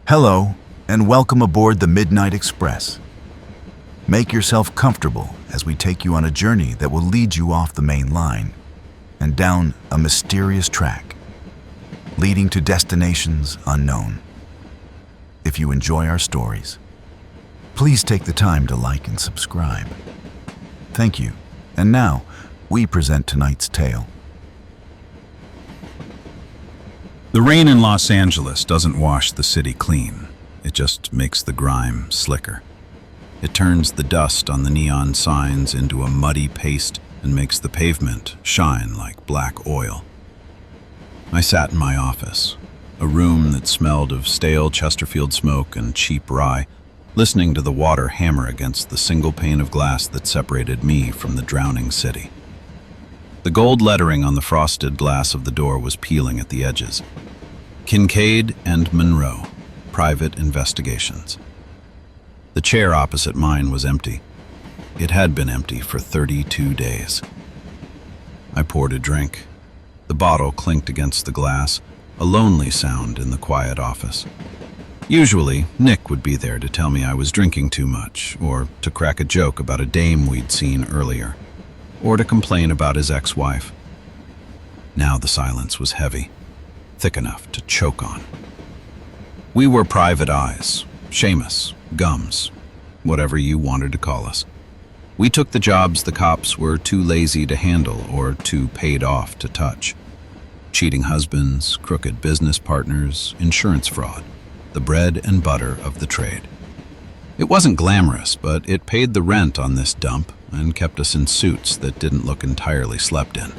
Hello, and welcome aboard the Midnight Express. Make yourself comfortable as we take you on a journey that will lead you off the main line and down a mysterious track, leading to destinations unknown. If you enjoy our stories, please take the time to like and subscribe. Thank you. And now, we present tonight's tale. The rain in Los Angeles doesn't wash the city clean. It just makes the grime slicker. It turns the dust on the neon signs into a muddy paste and makes the pavement shine like black oil. I sat in my office, a room that smelled of stale Chesterfield smoke and cheap rye, listening to the water hammer against the single pane of glass that separated me from the drowning city. The gold lettering on the frosted glass of the door was peeling at the edges. Kincaid and Monroe, Private Investigations. The chair opposite mine was empty. It had been empty for 32 days. I poured a drink. The bottle clinked against the glass, a lonely sound in the quiet office. Usually, Nick would be there to tell me I was drinking too much, or to crack a joke about a dame we'd seen earlier, or to complain about his ex-wife. Now the silence was heavy, thick enough to choke on. We were private eyes, Seamus, Gums, whatever you wanted to call us. We took the jobs the cops were too lazy to handle or too paid off to touch. Cheating husbands, crooked business partners, insurance fraud, the bread and butter of the trade. It wasn't glamorous, but it paid the rent on this dump and kept us in suits that didn't look entirely slept in.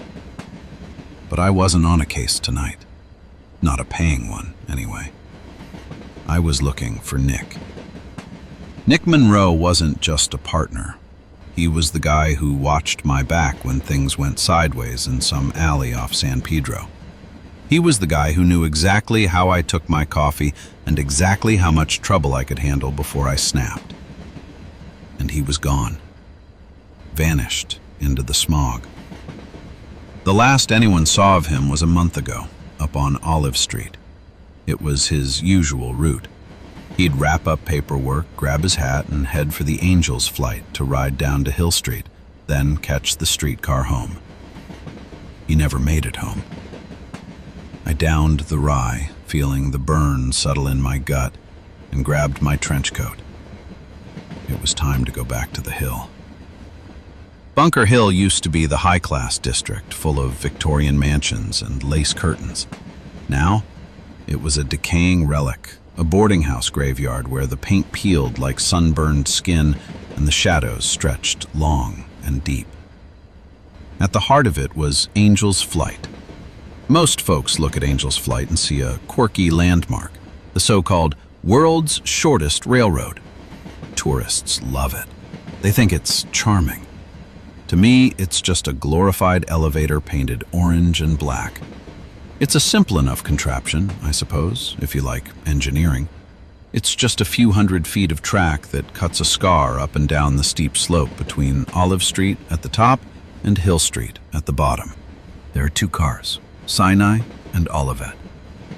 But I wasn't on a case tonight. Not a paying one, anyway. I was looking for Nick. Nick Monroe wasn't just a partner. He was the guy who watched my back when things went sideways in some alley off San Pedro. He was the guy who knew exactly how I took my coffee and exactly how much trouble I could handle before I snapped. And he was gone. Vanished into the smog. The last anyone saw of him was a month ago, up on Olive Street. It was his usual route. He'd wrap up paperwork, grab his hat, and head for the Angels flight to ride down to Hill Street, then catch the streetcar home. He never made it home. I downed the rye, feeling the burn settle in my gut, and grabbed my trench coat. It was time to go back to the Hill. Bunker Hill used to be the high-class district, full of Victorian mansions and lace curtains. Now, it was a decaying relic, a boarding house graveyard where the paint peeled like sunburned skin and the shadows stretched long and deep. At the heart of it was Angel's Flight. Most folks look at Angel's Flight and see a quirky landmark, the so-called world's shortest railroad. Tourists love it. They think it's charming. To me, it's just a glorified elevator painted orange and black. It's a simple enough contraption, I suppose, if you like engineering. It's just a few hundred feet of track that cuts a scar up and down the steep slope between Olive Street at the top and Hill Street at the bottom. There are two cars, Sinai and Olivet.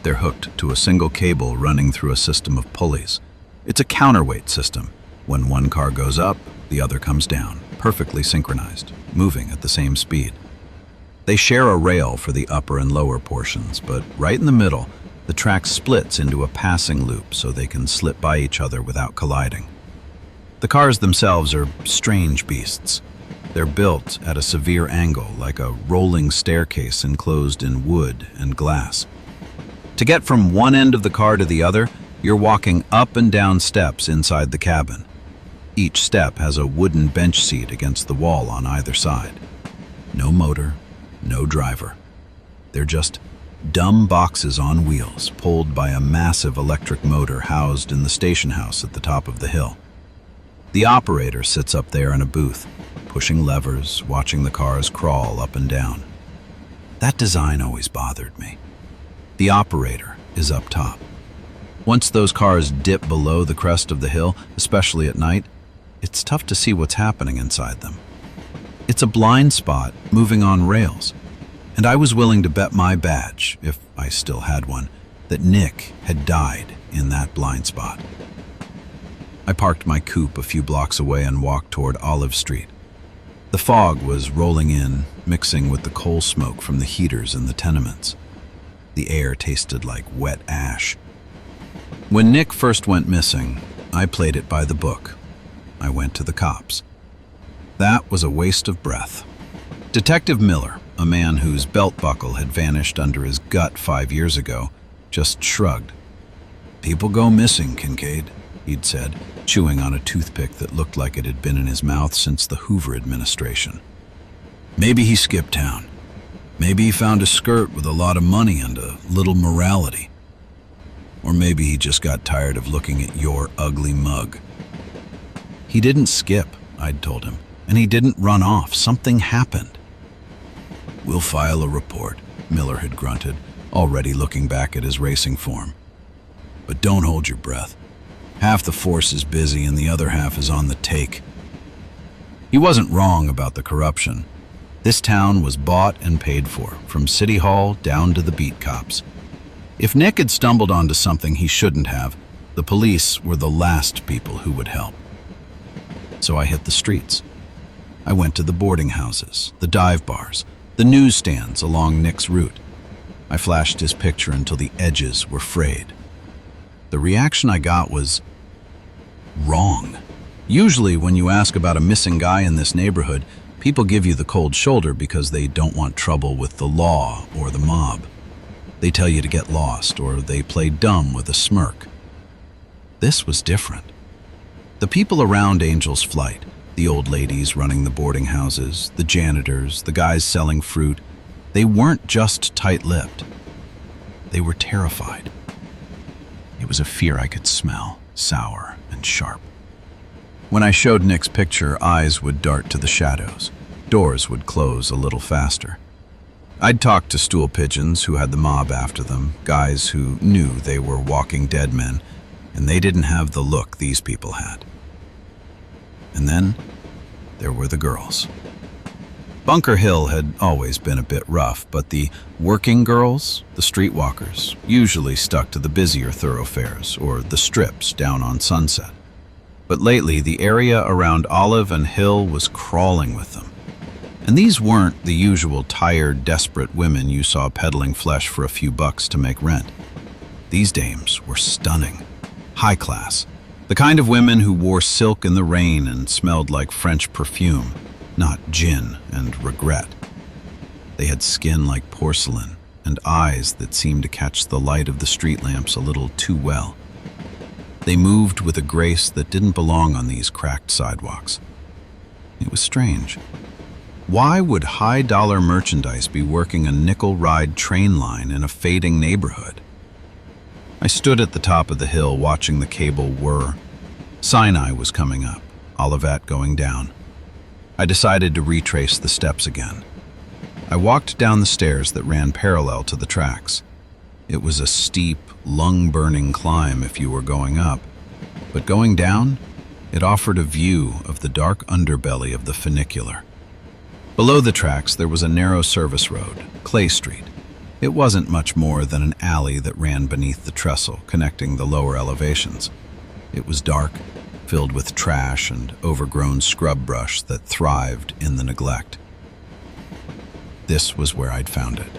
They're hooked to a single cable running through a system of pulleys. It's a counterweight system. When one car goes up, the other comes down, perfectly synchronized, moving at the same speed. They share a rail for the upper and lower portions, but right in the middle, the track splits into a passing loop so they can slip by each other without colliding. The cars themselves are strange beasts. They're built at a severe angle, like a rolling staircase enclosed in wood and glass. To get from one end of the car to the other, you're walking up and down steps inside the cabin. Each step has a wooden bench seat against the wall on either side. No motor, no driver. They're just dumb boxes on wheels pulled by a massive electric motor housed in the station house at the top of the hill. The operator sits up there in a booth, pushing levers, watching the cars crawl up and down. That design always bothered me. The operator is up top. Once those cars dip below the crest of the hill, especially at night, it's tough to see what's happening inside them. It's a blind spot moving on rails, and I was willing to bet my badge, if I still had one, that Nick had died in that blind spot. I parked my coupe a few blocks away and walked toward Olive Street. The fog was rolling in, mixing with the coal smoke from the heaters in the tenements. The air tasted like wet ash. When Nick first went missing, I played it by the book. I went to the cops. That was a waste of breath. Detective Miller, a man whose belt buckle had vanished under his gut 5 years ago, just shrugged. "People go missing, Kincaid," he'd said, chewing on a toothpick that looked like it had been in his mouth since the Hoover administration. "Maybe he skipped town. Maybe he found a skirt with a lot of money and a little morality. Or maybe he just got tired of looking at your ugly mug." "He didn't skip," I'd told him, "and he didn't run off. Something happened." "We'll file a report," Miller had grunted, already looking back at his racing form. "But don't hold your breath. Half the force is busy and the other half is on the take." He wasn't wrong about the corruption. This town was bought and paid for, from City Hall down to the beat cops. If Nick had stumbled onto something he shouldn't have, the police were the last people who would help. So I hit the streets. I went to the boarding houses, the dive bars, the newsstands along Nick's route. I flashed his picture until the edges were frayed. The reaction I got was wrong. Usually when you ask about a missing guy in this neighborhood, people give you the cold shoulder because they don't want trouble with the law or the mob. They tell you to get lost, or they play dumb with a smirk. This was different. The people around Angel's Flight, the old ladies running the boarding houses, the janitors, the guys selling fruit, they weren't just tight-lipped. They were terrified. It was a fear I could smell, sour and sharp. When I showed Nick's picture, eyes would dart to the shadows. Doors would close a little faster. I'd talked to stool pigeons who had the mob after them, guys who knew they were walking dead men, and they didn't have the look these people had. And then there were the girls. Bunker Hill had always been a bit rough, but the working girls, the streetwalkers, usually stuck to the busier thoroughfares or the strips down on Sunset. But lately, the area around Olive and Hill was crawling with them. And these weren't the usual tired, desperate women you saw peddling flesh for a few bucks to make rent. These dames were stunning, high class, the kind of women who wore silk in the rain and smelled like French perfume, not gin and regret. They had skin like porcelain and eyes that seemed to catch the light of the street lamps a little too well. They moved with a grace that didn't belong on these cracked sidewalks. It was strange. Why would high-dollar merchandise be working a nickel-ride train line in a fading neighborhood? I stood at the top of the hill watching the cable whir. Sinai was coming up, Olivet going down. I decided to retrace the steps again. I walked down the stairs that ran parallel to the tracks. It was a steep, lung-burning climb if you were going up, but going down, it offered a view of the dark underbelly of the funicular. Below the tracks, there was a narrow service road, Clay Street. It wasn't much more than an alley that ran beneath the trestle, connecting the lower elevations. It was dark, filled with trash and overgrown scrub brush that thrived in the neglect. This was where I'd found it.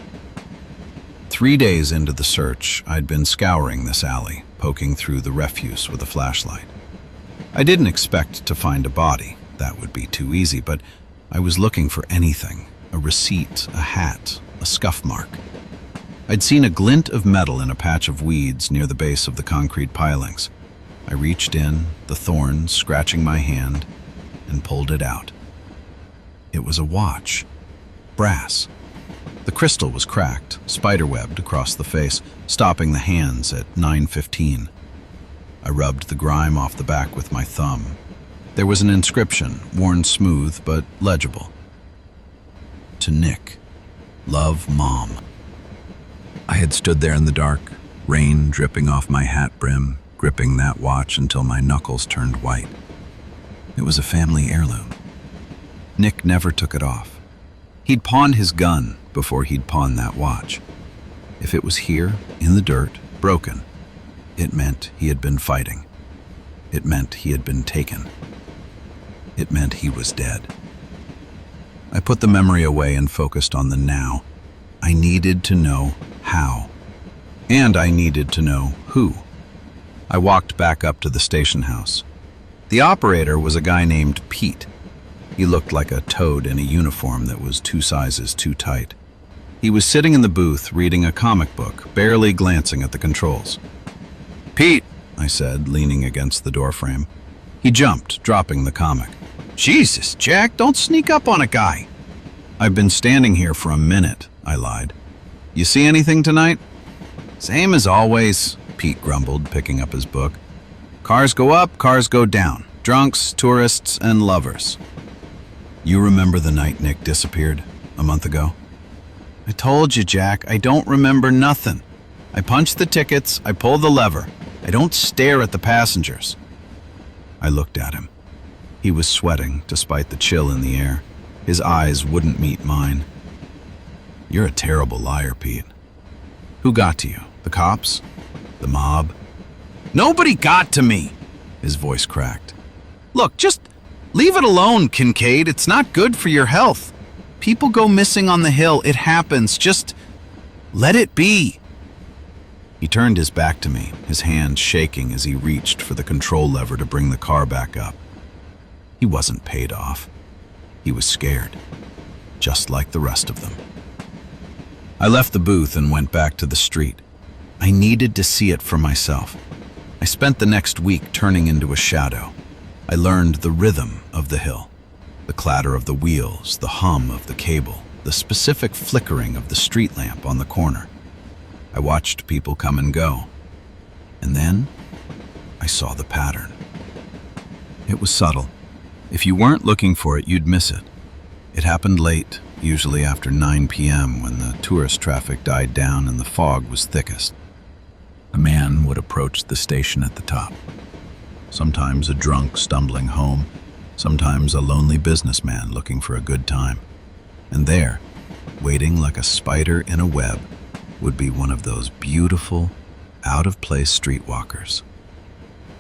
3 days into the search, I'd been scouring this alley, poking through the refuse with a flashlight. I didn't expect to find a body. That would be too easy, but I was looking for anything, a receipt, a hat, a scuff mark. I'd seen a glint of metal in a patch of weeds near the base of the concrete pilings. I reached in, the thorns scratching my hand, and pulled it out. It was a watch, brass. The crystal was cracked, spiderwebbed across the face, stopping the hands at 9:15. I rubbed the grime off the back with my thumb. There was an inscription, worn smooth but legible. To Nick, love, Mom. I had stood there in the dark, rain dripping off my hat brim, gripping that watch until my knuckles turned white. It was a family heirloom. Nick never took it off. He'd pawned his gun before he'd pawned that watch. If it was here, in the dirt, broken, It meant he had been fighting. It meant he had been taken. It meant he was dead. I put the memory away and focused on the now. I needed to know how. And I needed to know who. I walked back up to the station house. The operator was a guy named Pete. He looked like a toad in a uniform that was 2 sizes too tight. He was sitting in the booth reading a comic book, barely glancing at the controls. "Pete," I said, leaning against the doorframe. He jumped, dropping the comic. "Jesus, Jack, don't sneak up on a guy." "I've been standing here for a minute," I lied. "You see anything tonight?" "Same as always," Pete grumbled, picking up his book. "Cars go up, cars go down. Drunks, tourists, and lovers." "You remember the night Nick disappeared a month ago?" "I told you, Jack, I don't remember nothing. I punch the tickets, I pull the lever. I don't stare at the passengers." I looked at him. He was sweating, despite the chill in the air. His eyes wouldn't meet mine. "You're a terrible liar, Pete. Who got to you? The cops? The mob?" "Nobody got to me," his voice cracked. "Look, just leave it alone, Kincaid. It's not good for your health. People go missing on the hill. It happens. Just let it be." He turned his back to me, his hand shaking as he reached for the control lever to bring the car back up. He wasn't paid off. He was scared, just like the rest of them. I left the booth and went back to the street. I needed to see it for myself. I spent the next week turning into a shadow. I learned the rhythm of the hill, the clatter of the wheels, the hum of the cable, the specific flickering of the street lamp on the corner. I watched people come and go. And then I saw the pattern. It was subtle. If you weren't looking for it, you'd miss it. It happened late, usually after 9 p.m. when the tourist traffic died down and the fog was thickest. A man would approach the station at the top. Sometimes a drunk stumbling home, sometimes a lonely businessman looking for a good time. And there, waiting like a spider in a web, would be one of those beautiful, out-of-place streetwalkers.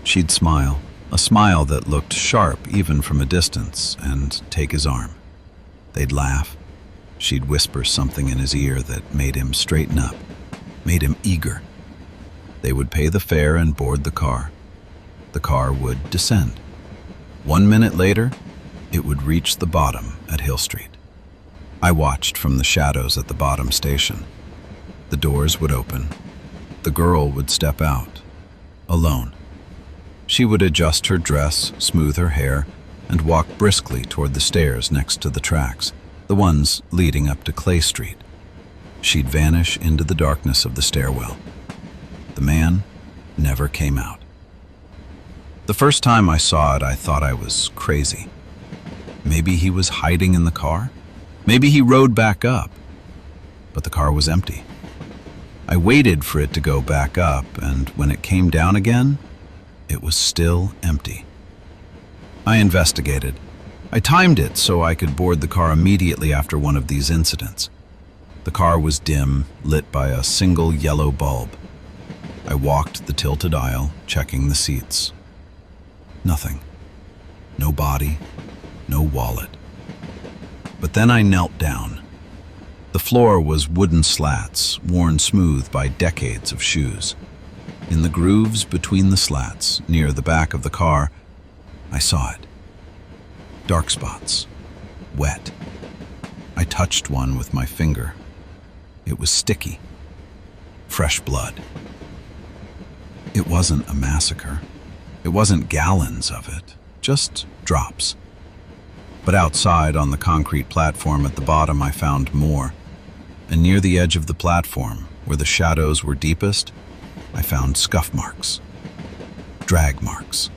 She'd smile, a smile that looked sharp even from a distance, and take his arm. They'd laugh. She'd whisper something in his ear that made him straighten up, made him eager. They would pay the fare and board the car. The car would descend. 1 minute later, it would reach the bottom at Hill Street. I watched from the shadows at the bottom station. The doors would open. The girl would step out, alone. She would adjust her dress, smooth her hair, and walk briskly toward the stairs next to the tracks, the ones leading up to Clay Street. She'd vanish into the darkness of the stairwell. The man never came out. The first time I saw it, I thought I was crazy. Maybe he was hiding in the car. Maybe he rode back up. But the car was empty. I waited for it to go back up, and when it came down again, it was still empty. I investigated. I timed it so I could board the car immediately after one of these incidents. The car was dim, lit by a single yellow bulb. I walked the tilted aisle, checking the seats. Nothing. No body, no wallet. But then I knelt down. The floor was wooden slats, worn smooth by decades of shoes. In the grooves between the slats, near the back of the car, I saw it. Dark spots. Wet. I touched one with my finger. It was sticky. Fresh blood. It wasn't a massacre. It wasn't gallons of it, just drops. But outside on the concrete platform at the bottom, I found more. And near the edge of the platform, where the shadows were deepest, I found scuff marks. Drag marks.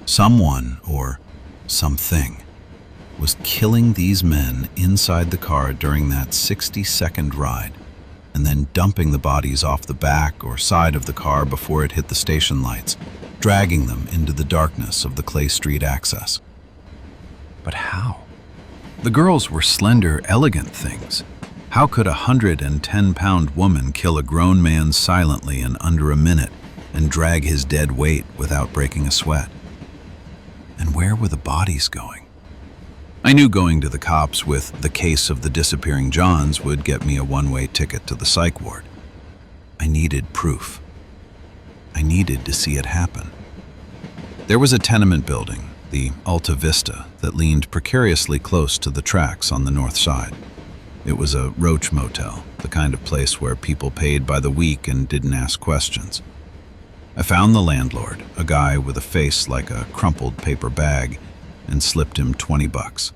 Someone, or something, was killing these men inside the car during that 60-second ride, and then dumping the bodies off the back or side of the car before it hit the station lights, dragging them into the darkness of the Clay Street access. But how? The girls were slender, elegant things. How could a 110-pound woman kill a grown man silently in under a minute and drag his dead weight without breaking a sweat. And where were the bodies going? I knew going to the cops with the case of the disappearing Johns would get me a one-way ticket to the psych ward. I needed proof. I needed to see it happen. There was a tenement building, the Alta Vista, that leaned precariously close to the tracks on the north side. It was a roach motel, the kind of place where people paid by the week and didn't ask questions. I found the landlord, a guy with a face like a crumpled paper bag, and slipped him $20.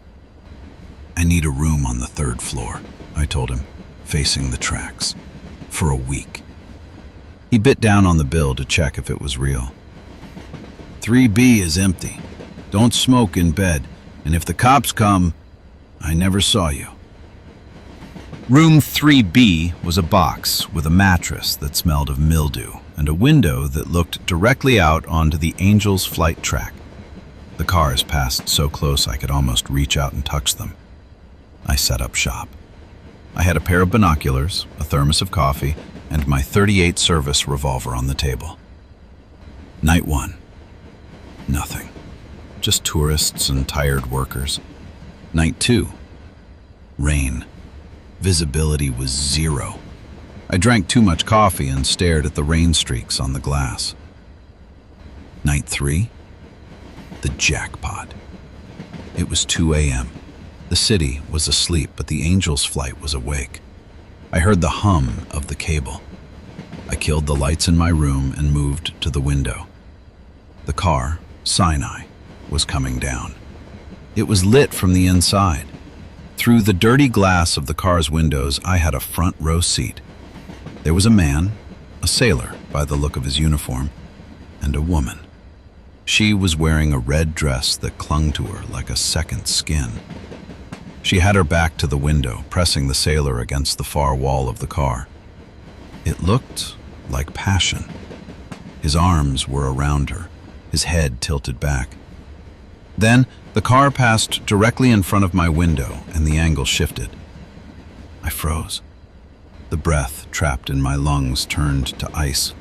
I need a room on the 3rd floor, I told him, facing the tracks, for a week. He bit down on the bill to check if it was real. 3B is empty. Don't smoke in bed, and if the cops come, I never saw you. Room 3B was a box with a mattress that smelled of mildew and a window that looked directly out onto the Angel's flight track. The cars passed so close I could almost reach out and touch them. I set up shop. I had a pair of binoculars, a thermos of coffee, and my .38 service revolver on the table. Night 1. Nothing. Just tourists and tired workers. Night 2. Rain. Visibility was 0. I drank too much coffee and stared at the rain streaks on the glass. Night 3. The jackpot. It was 2 a.m. The city was asleep, but the Angel's flight was awake. I heard the hum of the cable. I killed the lights in my room and moved to the window. The car, Sinai, was coming down. It was lit from the inside. Through the dirty glass of the car's windows, I had a front row seat. There was a man, a sailor by the look of his uniform, and a woman. She was wearing a red dress that clung to her like a second skin. She had her back to the window, pressing the sailor against the far wall of the car. It looked like passion. His arms were around her, his head tilted back. Then the car passed directly in front of my window and the angle shifted. I froze. The breath trapped in my lungs turned to ice.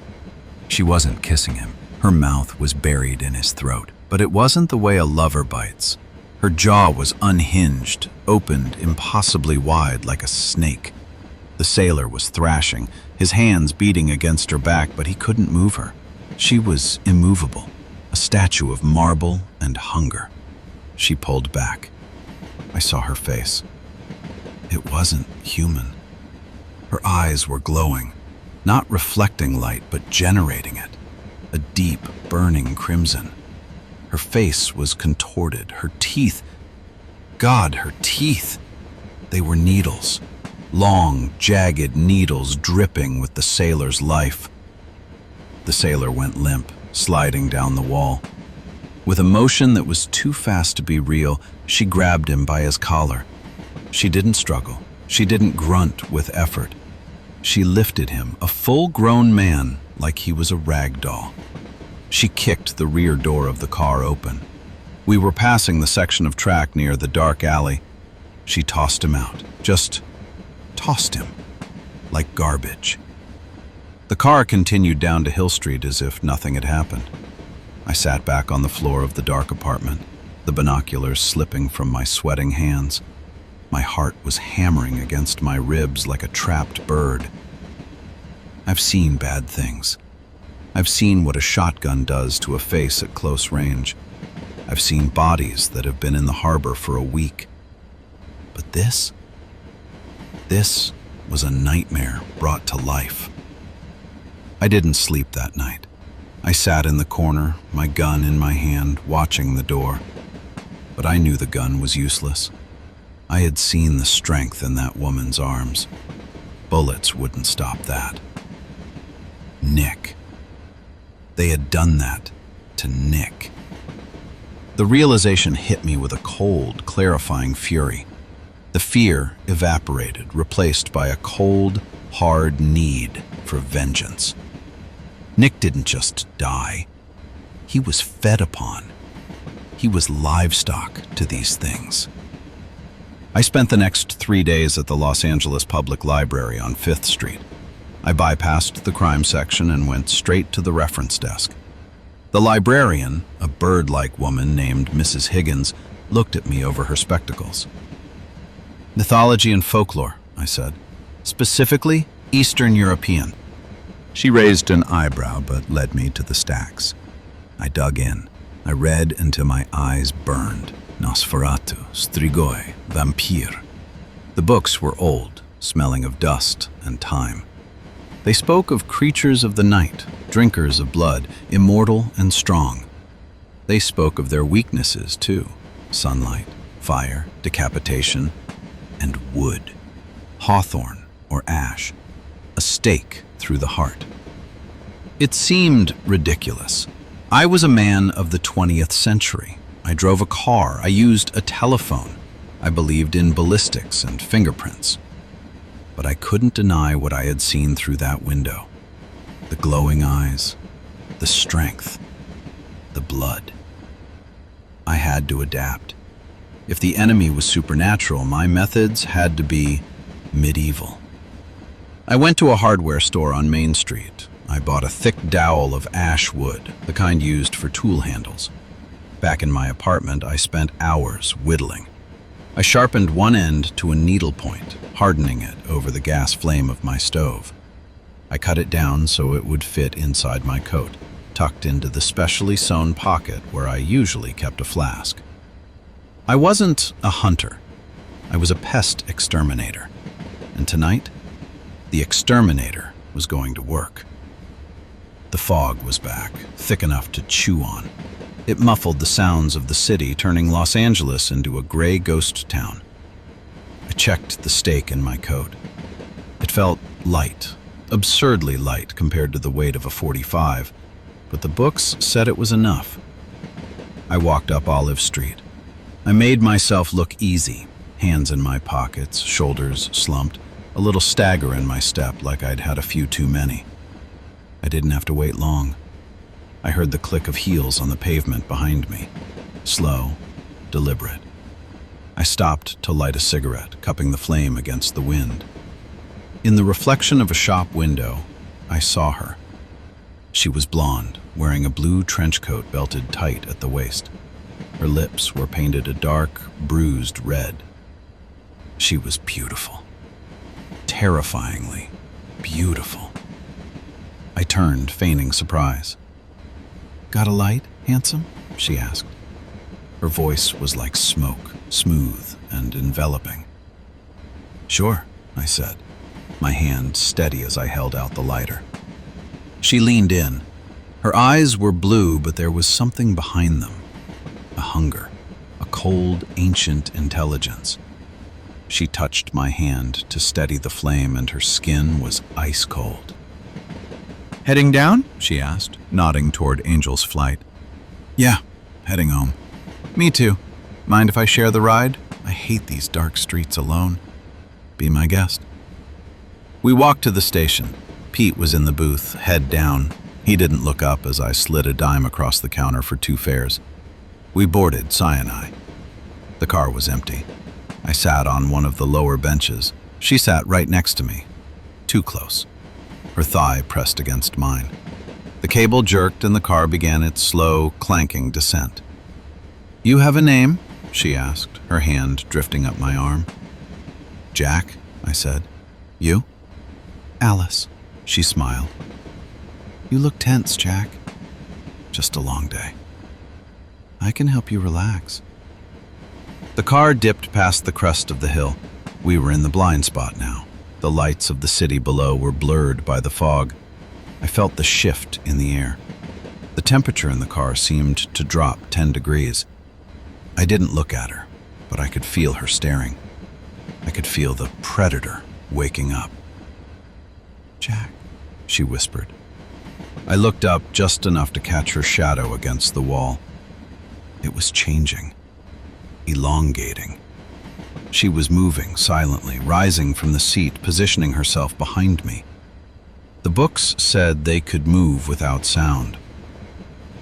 She wasn't kissing him. Her mouth was buried in his throat, but it wasn't the way a lover bites. Her jaw was unhinged, opened impossibly wide like a snake. The sailor was thrashing, his hands beating against her back, but he couldn't move her. She was immovable, a statue of marble and hunger. She pulled back. I saw her face. It wasn't human. Her eyes were glowing, not reflecting light, but generating it, a deep, burning crimson. Her face was contorted, her teeth, God, her teeth! They were needles, long, jagged needles dripping with the sailor's life. The sailor went limp, sliding down the wall. With a motion that was too fast to be real, she grabbed him by his collar. She didn't struggle. She didn't grunt with effort. She lifted him, a full-grown man, like he was a rag doll. She kicked the rear door of the car open. We were passing the section of track near the dark alley. She tossed him out, just tossed him, like garbage. The car continued down to Hill Street as if nothing had happened. I sat back on the floor of the dark apartment, the binoculars slipping from my sweating hands. My heart was hammering against my ribs like a trapped bird. I've seen bad things. I've seen what a shotgun does to a face at close range. I've seen bodies that have been in the harbor for a week. But this was a nightmare brought to life. I didn't sleep that night. I sat in the corner, my gun in my hand, watching the door. But I knew the gun was useless. I had seen the strength in that woman's arms. Bullets wouldn't stop that. Nick. They had done that to Nick. The realization hit me with a cold, clarifying fury. The fear evaporated, replaced by a cold, hard need for vengeance. Nick didn't just die. He was fed upon. He was livestock to these things. I spent the next 3 days at the Los Angeles Public Library on 5th Street. I bypassed the crime section and went straight to the reference desk. The librarian, a bird-like woman named Mrs. Higgins, looked at me over her spectacles. "Mythology and folklore," I said. "Specifically, Eastern European." She raised an eyebrow but led me to the stacks. I dug in. I read until my eyes burned. Nosferatu, Strigoi, Vampire. The books were old, smelling of dust and time. They spoke of creatures of the night, drinkers of blood, immortal and strong. They spoke of their weaknesses too: sunlight, fire, decapitation, and wood. Hawthorn or ash, a stake through the heart. It seemed ridiculous. I was a man of the 20th century. I drove a car. I used a telephone. I believed in ballistics and fingerprints. But I couldn't deny what I had seen through that window. The glowing eyes, the strength, the blood. I had to adapt. If the enemy was supernatural, my methods had to be medieval. I went to a hardware store on Main Street. I bought a thick dowel of ash wood, the kind used for tool handles. Back in my apartment, I spent hours whittling. I sharpened one end to a needle point, hardening it over the gas flame of my stove. I cut it down so it would fit inside my coat, tucked into the specially sewn pocket where I usually kept a flask. I wasn't a hunter. I was a pest exterminator. And tonight, the exterminator was going to work. The fog was back, thick enough to chew on. It muffled the sounds of the city, turning Los Angeles into a gray ghost town. I checked the stake in my coat. It felt light, absurdly light compared to the weight of a .45, but the books said it was enough. I walked up Olive Street. I made myself look easy, hands in my pockets, shoulders slumped, a little stagger in my step like I'd had a few too many. I didn't have to wait long. I heard the click of heels on the pavement behind me. Slow, deliberate. I stopped to light a cigarette, cupping the flame against the wind. In the reflection of a shop window, I saw her. She was blonde, wearing a blue trench coat belted tight at the waist. Her lips were painted a dark, bruised red. She was beautiful. Terrifyingly beautiful. I turned, feigning surprise. "Got a light, handsome?" she asked. Her voice was like smoke, smooth and enveloping. "Sure," I said, my hand steady as I held out the lighter. She leaned in. Her eyes were blue, but there was something behind them. A hunger, a cold, ancient intelligence. She touched my hand to steady the flame, and her skin was ice cold. "Heading down?" she asked, nodding toward Angel's Flight. "Yeah, heading home." "Me too. Mind if I share the ride? I hate these dark streets alone." "Be my guest." We walked to the station. Pete was in the booth, head down. He didn't look up as I slid a dime across the counter for 2 fares. We boarded, Cy and I. The car was empty. I sat on one of the lower benches. She sat right next to me, too close. Her thigh pressed against mine. The cable jerked and the car began its slow, clanking descent. "You have a name?" she asked, her hand drifting up my arm. "Jack," I said. "You?" "Alice," she smiled. "You look tense, Jack." "Just a long day." "I can help you relax." The car dipped past the crest of the hill. We were in the blind spot now. The lights of the city below were blurred by the fog. I felt the shift in the air. The temperature in the car seemed to drop 10 degrees. I didn't look at her, but I could feel her staring. I could feel the predator waking up. "Jack," she whispered. I looked up just enough to catch her shadow against the wall. It was changing, elongating. She was moving silently, rising from the seat, positioning herself behind me. The books said they could move without sound.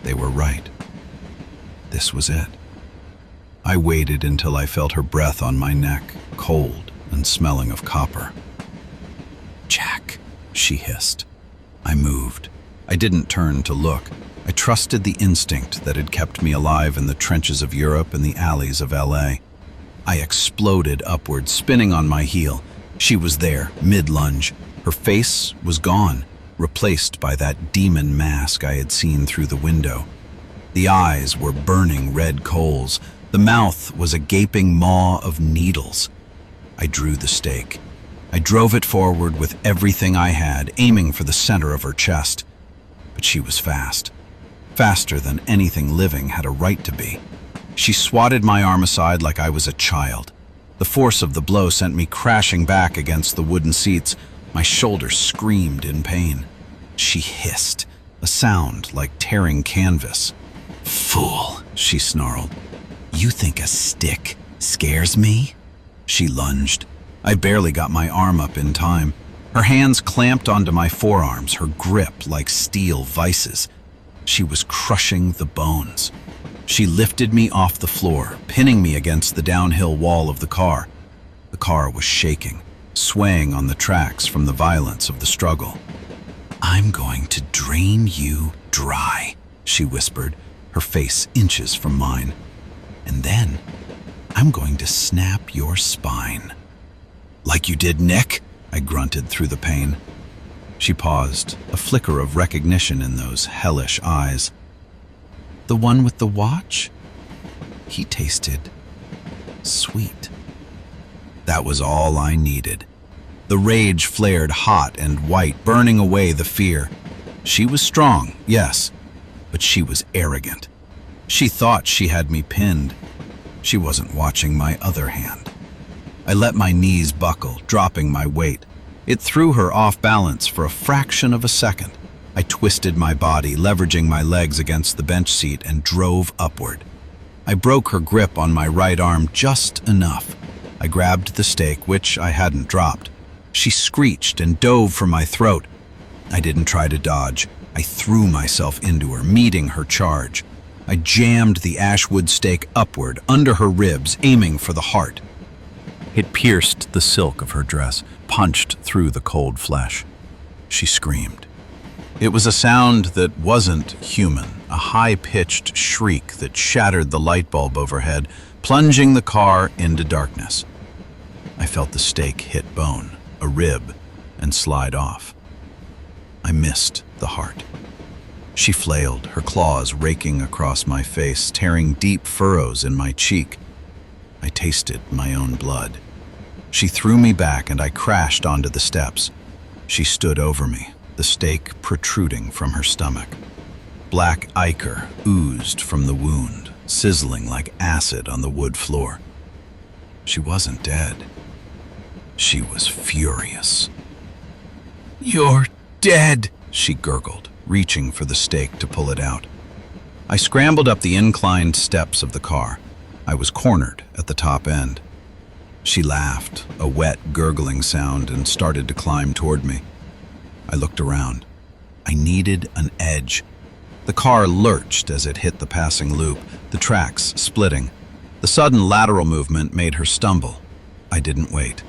They were right. This was it. I waited until I felt her breath on my neck, cold and smelling of copper. "Jack," she hissed. I moved. I didn't turn to look. I trusted the instinct that had kept me alive in the trenches of Europe and the alleys of LA. I exploded upward, spinning on my heel. She was there, mid-lunge. Her face was gone, replaced by that demon mask I had seen through the window. The eyes were burning red coals. The mouth was a gaping maw of needles. I drew the stake. I drove it forward with everything I had, aiming for the center of her chest. But she was fast. Faster than anything living had a right to be. She swatted my arm aside like I was a child. The force of the blow sent me crashing back against the wooden seats. My shoulders screamed in pain. She hissed, a sound like tearing canvas. "Fool," she snarled. "You think a stick scares me?" She lunged. I barely got my arm up in time. Her hands clamped onto my forearms, her grip like steel vices. She was crushing the bones. She lifted me off the floor, pinning me against the downhill wall of the car. The car was shaking, swaying on the tracks from the violence of the struggle. "I'm going to drain you dry," she whispered, her face inches from mine. "And then I'm going to snap your spine." "Like you did Nick?" I grunted through the pain. She paused, a flicker of recognition in those hellish eyes. "The one with the watch? He tasted sweet." That was all I needed. The rage flared hot and white, burning away the fear. She was strong, yes, but she was arrogant. She thought she had me pinned. She wasn't watching my other hand. I let my knees buckle, dropping my weight. It threw her off balance for a fraction of a second. I twisted my body, leveraging my legs against the bench seat, and drove upward. I broke her grip on my right arm just enough. I grabbed the stake, which I hadn't dropped. She screeched and dove for my throat. I didn't try to dodge. I threw myself into her, meeting her charge. I jammed the ashwood stake upward, under her ribs, aiming for the heart. It pierced the silk of her dress, punched through the cold flesh. She screamed. It was a sound that wasn't human, a high-pitched shriek that shattered the light bulb overhead, plunging the car into darkness. I felt the stake hit bone, a rib, and slide off. I missed the heart. She flailed, her claws raking across my face, tearing deep furrows in my cheek. I tasted my own blood. She threw me back and I crashed onto the steps. She stood over me, the stake protruding from her stomach. Black ichor oozed from the wound, sizzling like acid on the wood floor. She wasn't dead. She was furious. "You're dead," she gurgled, reaching for the stake to pull it out. I scrambled up the inclined steps of the car. I was cornered at the top end. She laughed, a wet, gurgling sound, and started to climb toward me. I looked around. I needed an edge. The car lurched as it hit the passing loop, the tracks splitting. The sudden lateral movement made her stumble. I didn't wait.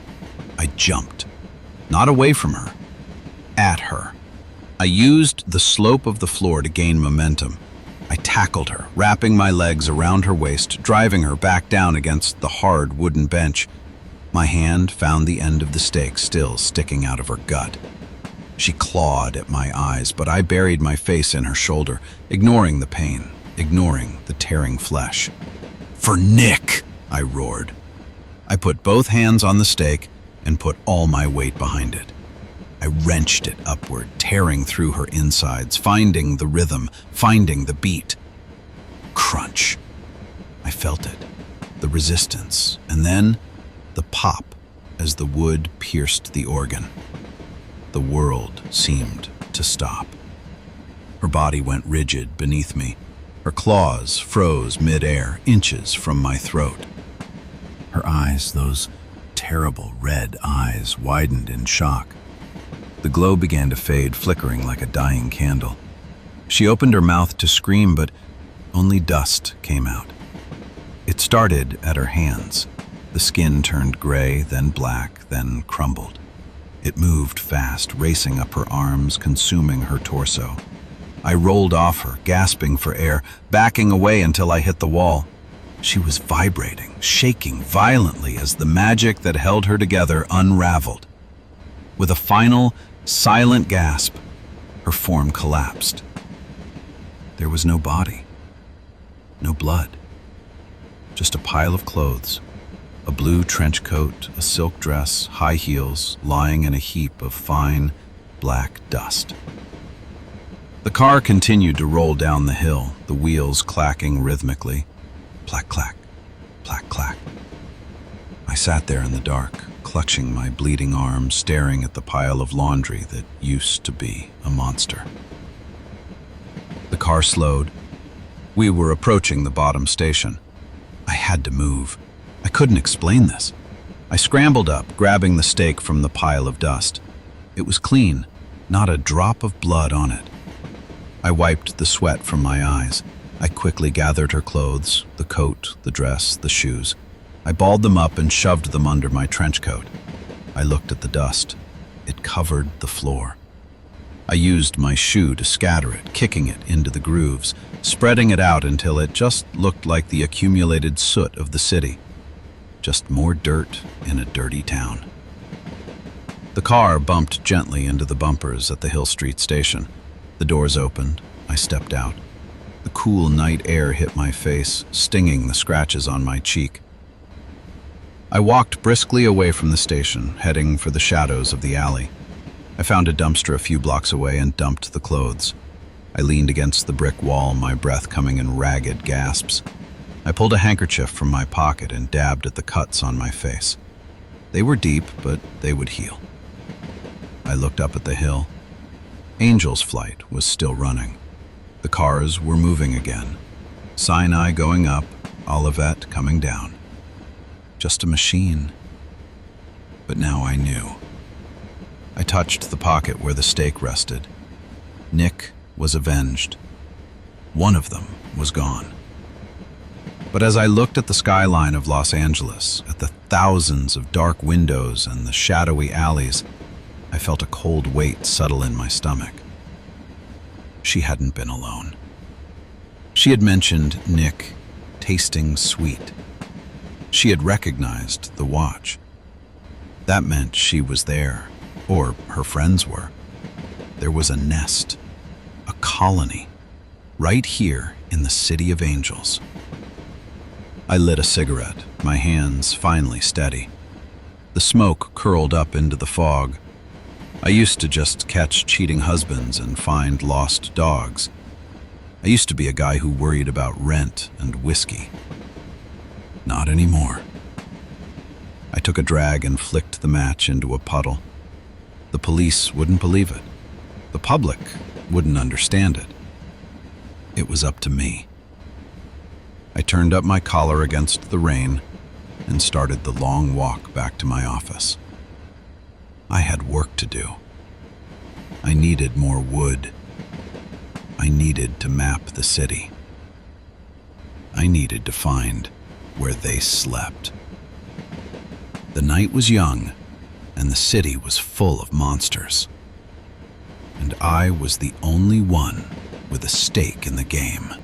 I jumped. Not away from her. At her. I used the slope of the floor to gain momentum. I tackled her, wrapping my legs around her waist, driving her back down against the hard wooden bench. My hand found the end of the stake still sticking out of her gut. She clawed at my eyes, but I buried my face in her shoulder, ignoring the pain, ignoring the tearing flesh. "For Nick!" I roared. I put both hands on the stake and put all my weight behind it. I wrenched it upward, tearing through her insides, finding the rhythm, finding the beat. Crunch. I felt it, the resistance, and then the pop as the wood pierced the organ. The world seemed to stop. Her body went rigid beneath me. Her claws froze mid-air, inches from my throat. Her eyes, those terrible red eyes, widened in shock. The glow began to fade, flickering like a dying candle. She opened her mouth to scream, but only dust came out. It started at her hands. The skin turned gray, then black, then crumbled. It moved fast, racing up her arms, consuming her torso. I rolled off her, gasping for air, backing away until I hit the wall. She was vibrating, shaking violently as the magic that held her together unraveled. With a final, silent gasp, her form collapsed. There was no body, no blood, just a pile of clothes, a blue trench coat, a silk dress, high heels, lying in a heap of fine, black dust. The car continued to roll down the hill, the wheels clacking rhythmically. Clack, clack, clack, clack. I sat there in the dark, clutching my bleeding arm, staring at the pile of laundry that used to be a monster. The car slowed. We were approaching the bottom station. I had to move. I couldn't explain this. I scrambled up, grabbing the stake from the pile of dust. It was clean, not a drop of blood on it. I wiped the sweat from my eyes. I quickly gathered her clothes, the coat, the dress, the shoes. I balled them up and shoved them under my trench coat. I looked at the dust. It covered the floor. I used my shoe to scatter it, kicking it into the grooves, spreading it out until it just looked like the accumulated soot of the city. Just more dirt in a dirty town. The car bumped gently into the bumpers at the Hill Street station. The doors opened. I stepped out. The cool night air hit my face, stinging the scratches on my cheek. I walked briskly away from the station, heading for the shadows of the alley. I found a dumpster a few blocks away and dumped the clothes. I leaned against the brick wall, my breath coming in ragged gasps. I pulled a handkerchief from my pocket and dabbed at the cuts on my face. They were deep, but they would heal. I looked up at the hill. Angel's Flight was still running. The cars were moving again. Sinai going up, Olivet coming down. Just a machine. But now I knew. I touched the pocket where the stake rested. Nick was avenged. One of them was gone. But as I looked at the skyline of Los Angeles, at the thousands of dark windows and the shadowy alleys, I felt a cold weight settle in my stomach. She hadn't been alone. She had mentioned Nick tasting sweet. She had recognized the watch. That meant she was there, or her friends were. There was a nest, a colony, right here in the City of Angels. I lit a cigarette, my hands finally steady. The smoke curled up into the fog. I used to just catch cheating husbands and find lost dogs. I used to be a guy who worried about rent and whiskey. Not anymore. I took a drag and flicked the match into a puddle. The police wouldn't believe it. The public wouldn't understand it. It was up to me. I turned up my collar against the rain and started the long walk back to my office. I had work to do. I needed more wood. I needed to map the city. I needed to find where they slept. The night was young, and the city was full of monsters. And I was the only one with a stake in the game.